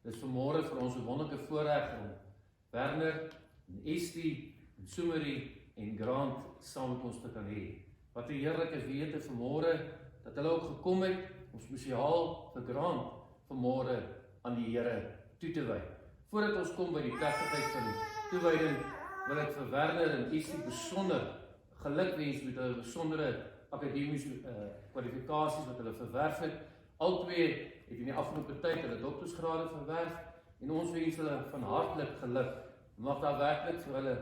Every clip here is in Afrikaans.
Dis vanmôre vir ons 'n wonderlike voorreg om Werner, en Estie, en Sumerie en Grant saam met ons te kan hê. Wat 'n heerlike wete vanmôre dat hulle ook gekom het om spesiaal vir Grant vanmôre aan die Here toe te wy. Voordat ons kom by die plechtigheid van die toewyding, wil ek vir Werner en Estie besonder gelukwens met hulle besondere akademiese kwalifikasies wat hulle verwerf het. Albei het in die afgelope tyd hulle doktorsgrade verwerf en ons wens hulle van hartlik geluk. Mag daar werklik vir hulle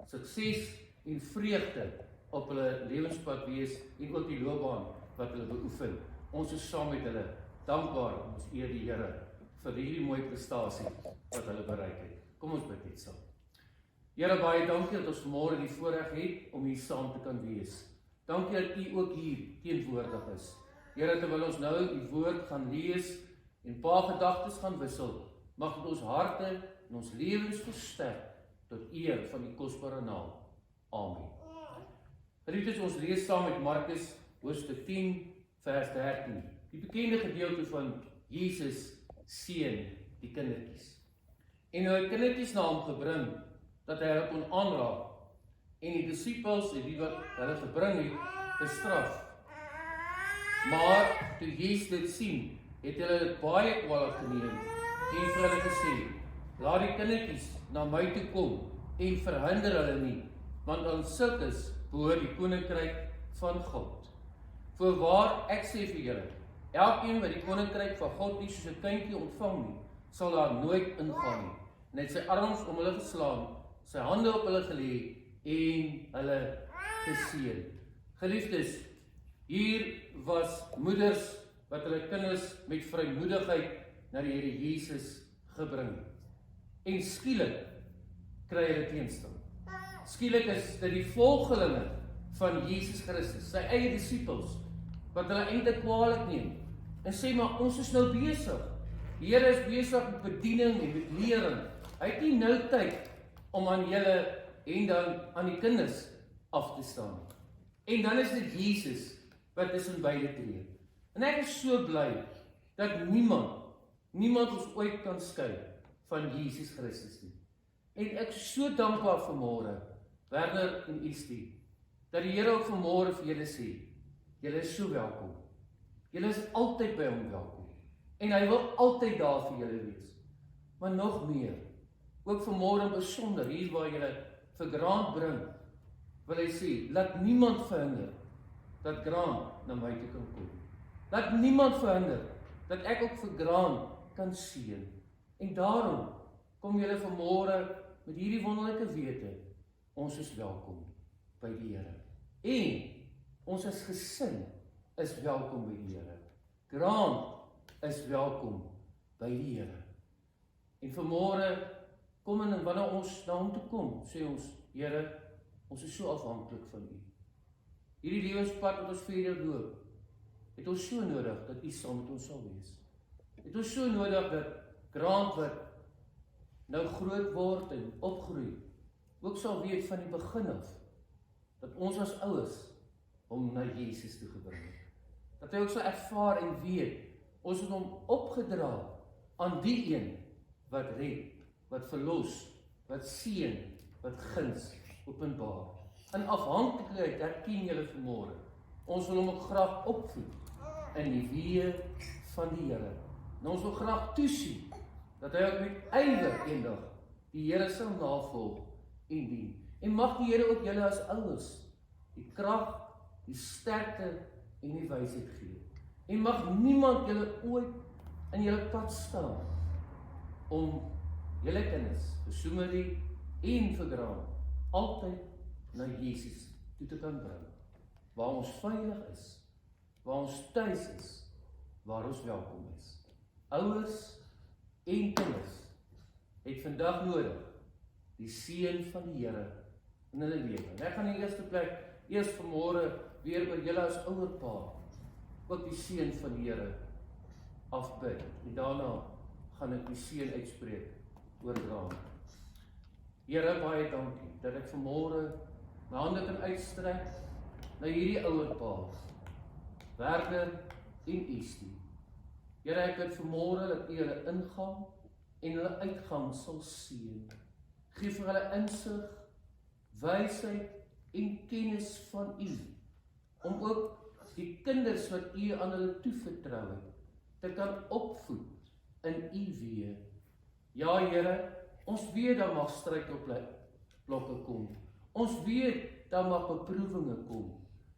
sukses en vreugde op hulle lewenspad wees en ook die loopbaan wat hulle beoefen. Ons is saam met hulle dankbaar, ons eer die Here vir hierdie mooi prestasie wat hulle bereik het. Kom ons bid net saam. Here, baie dankie dat ons vanmôre die voorreg het om hier saam te kan wees. Dankie dat U ook hier teenwoordig is. Here, terwyl ons nou die woord gaan lees en paar gedagtes gaan wissel, mag dit ons harte en ons lewens versterk tot eer van die kosbare naam. Amen. Geliefdes, ons lees saam met Markus hoofstuk 10 vers 13. Die bekende gedeelte van Jesus seën die kindertjies. En hy het kindertjies na hom gebring dat hy hulle kon aanraak. En die disippels het die wat hulle gebring het gestraf. Maar toe Jesus dit sien, het hulle dit baie kwalijk geneem en vir hulle gesê, laat die kindertjies na my toe kom en verhinder hulle nie, want aan sulkes behoort die koninkryk van God. Voorwaar, ek sê vir julle, elkeen wat die koninkryk van God nie soos 'n kindjie ontvang nie, sal daar nooit ingaan nie. En hy het sy arms om hulle geslaan, sy hande op hulle gelê en hulle geseën. Geliefdes, hier was moeders wat hulle kinders met vrymoedigheid na die Here Jesus gebring. En skielik kry hulle teenstand. Skielik is dit die volgelinge van Jesus Christus, sy eie disippels, wat hulle eintlik kwaalik neem en sê, maar ons is nou besig. Die Here is besig met bediening en met lering. Hy het nie nou tyd om aan julle en dan aan die kinders af te staan. En dan is dit Jesus wat tussen beide tree. En ek is so bly dat niemand ons ooit kan skei van Jesus Christus nie. En ek is so dankbaar vanmôre, Werner en Estie, dat die Here ook vanmôre vir julle sê, julle is so welkom. Julle is altyd by hom welkom. En hy wil altyd daar vir julle wees. Maar nog meer, ook vanmôre besonder, hier waar julle vir Grant bring, wil hy sê, laat niemand verhinder dat Grant na my toe kan kom. Laat niemand verhinder dat ek ook vir Grant kan seën. En daarom kom julle vanmôre met hierdie wonderlike wete, ons is welkom by die Here. En ons as gesin is welkom by die Here. Grant is welkom by die Here. En vanmôre kom en wanneer ons na hom toe kom, sê ons, Here, ons is so afhanklik van U. Hierdie lewenspad wat ons verder loop, het ons so nodig dat U saam met ons sal wees. Het ons so nodig dat Grant wat nou groot word en opgroei, ook sal weet van die begin af, dat ons as ouers hom na Jesus toe gebring het. Dat hy ook sal ervaar en weet, ons het hom opgedra aan die een wat red, wat verlos, wat seën, wat guns openbaar. In afhanklikheid herken julle vanmôre. Ons wil hom ook graag opvoed in die weë van die Here. En ons wil graag toesien dat hy ook met ywer eendag die Here sal navolg en dien. En mag die Here ook julle as ouers die krag, die sterkte en die wysheid gee. En mag niemand julle ooit in julle pad staan om julle kinders, vir Sumerie en vir Grant, altyd na Jesus toe te kan bring. Waar ons veilig is, waar ons tuis is, waar ons welkom is. Ouers en kinders het vandag nodig die seën van die Here in hulle lewe. En ek gaan in die eerste plek eers vanmôre weer oor julle as ouerpaar ook die seën van die Here afbid. En daarna gaan ek die seën uitspreek oor Grant. Here, baie dankie dat ek vanmôre my hande kan uitstrek na hierdie ouerpaar, Werner en Estie. Here, ek bid vanmôre dat U hulle ingaan en hulle uitgang sal seën. Gee vir hulle insig, wysheid en kennis van U, om ook die kinders wat U aan hulle toevertrou het, te kan opvoed in U weë. Ja, Here, ons weet daar mag struikelblokke kom. Ons weet daar mag beproewinge kom.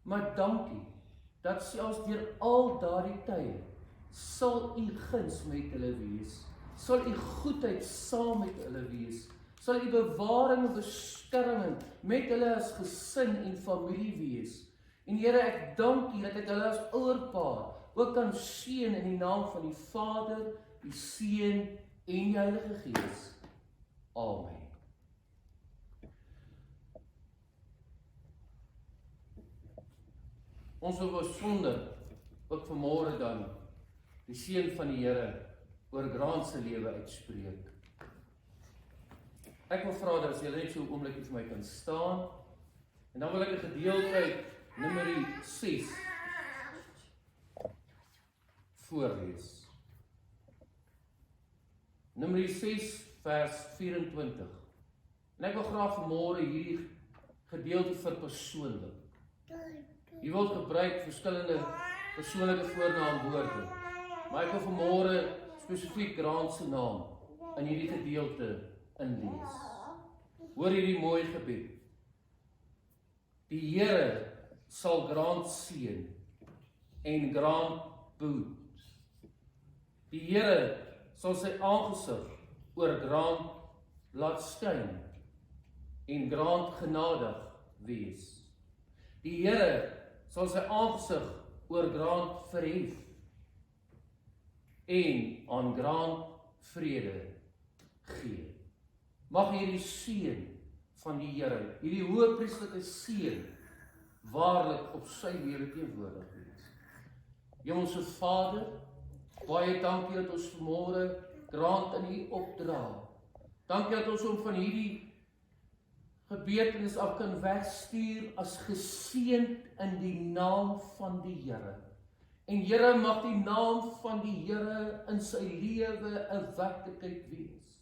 Maar dankie dat selfs deur al daardie tye sal U guns met hulle wees. Sal U goedheid saam met hulle wees. Sal U bewaring en beskerming met hulle as gesin en familie wees. En Here, ek dank U dat ek hulle as ouerpaar ook kan seën in die naam van die Vader, die Seun en die Heilige Gees. Amen. Ons wil besonder ook vanmôre dan die seën van die Here oor Grant se lewe uitspreek. Ek wil vra dat as julle net so 'n oombliekie vir my kan staan, en dan wil ek 'n gedeelte uit Numeri 6 voorlees. Numeri 6 vers 24. En ek wil graag vanmôre hierdie gedeelte verpersoonlik. Hier word gebruik verskillende persoonlike voornaamwoorde, maar ek wil vanmôre spesifiek Grant se naam in hierdie gedeelte inlees. Hoor hierdie mooi gebed. Die Here sal Grant seën en Grant behoed. Die Here sal sy aangesig oor Grant laat skyn en Grant genadig wees. Die Here sal sy aangesig oor Grant verhef en aan Grant vrede gee. Mag hierdie seën van die Here, hierdie hoëpriesterlike seën, waarlik op sy lewe teenwoordig wees. Hemelse Vader, baie dankie dat ons vanmôre Grant in U opdra. Dankie dat ons hom van hierdie gebeurtenis af kan wegstuur as geseënd in die naam van die Here. En Here, mag die naam van die Here in sy lewe 'n werklikheid wees.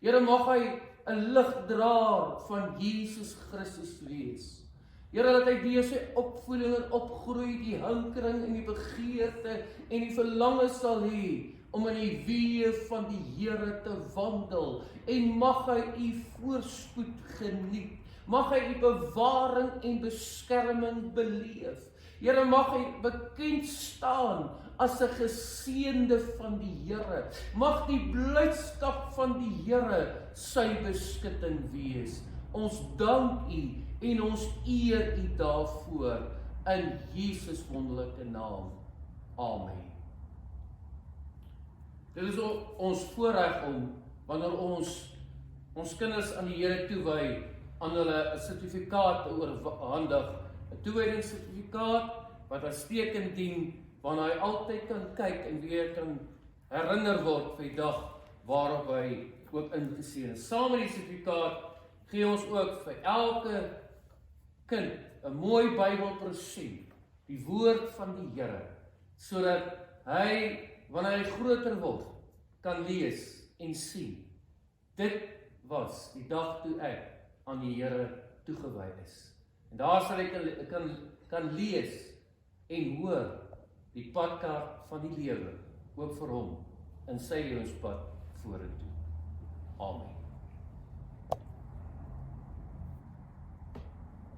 Here, mag hy 'n ligdraer van Jesus Christus wees. Here, dat hy deur sy opvoeding en opgroei die hinkering en die begeerte en die verlange sal hê om in die weë van die Here te wandel, en mag hy U voorspoed geniet. Mag hy U bewaring en beskerming beleef. Here, mag hy bekend staan as 'n geseënde van die Here. Mag die blydskap van die Here sy beskutting wees. Ons dank U en ons eer U daarvoor in Jesus wonderlike naam. Amen. Dit is ons voorreg om, wanneer ons kinders aan die Here toewy, aan hulle 'n sertifikaat oorhandig, 'n toewydingssertifikaat wat as teken dien, waarna hy altyd kan kyk en weer kan herinner word vir die dag waarop hy ook ingeseën is. Saam met die sertifikaat gee ons ook vir elke kind 'n mooi Bybelpresent, die woord van die Here, sodat hy, wanneer hy groter word, kan lees en sien. Dit was die dag toe ek aan die Here toegewy is. En daar sal ek kan lees en hoor die padkaart van die lewe, ook vir hom in sy lewenspad vorentoe. Amen.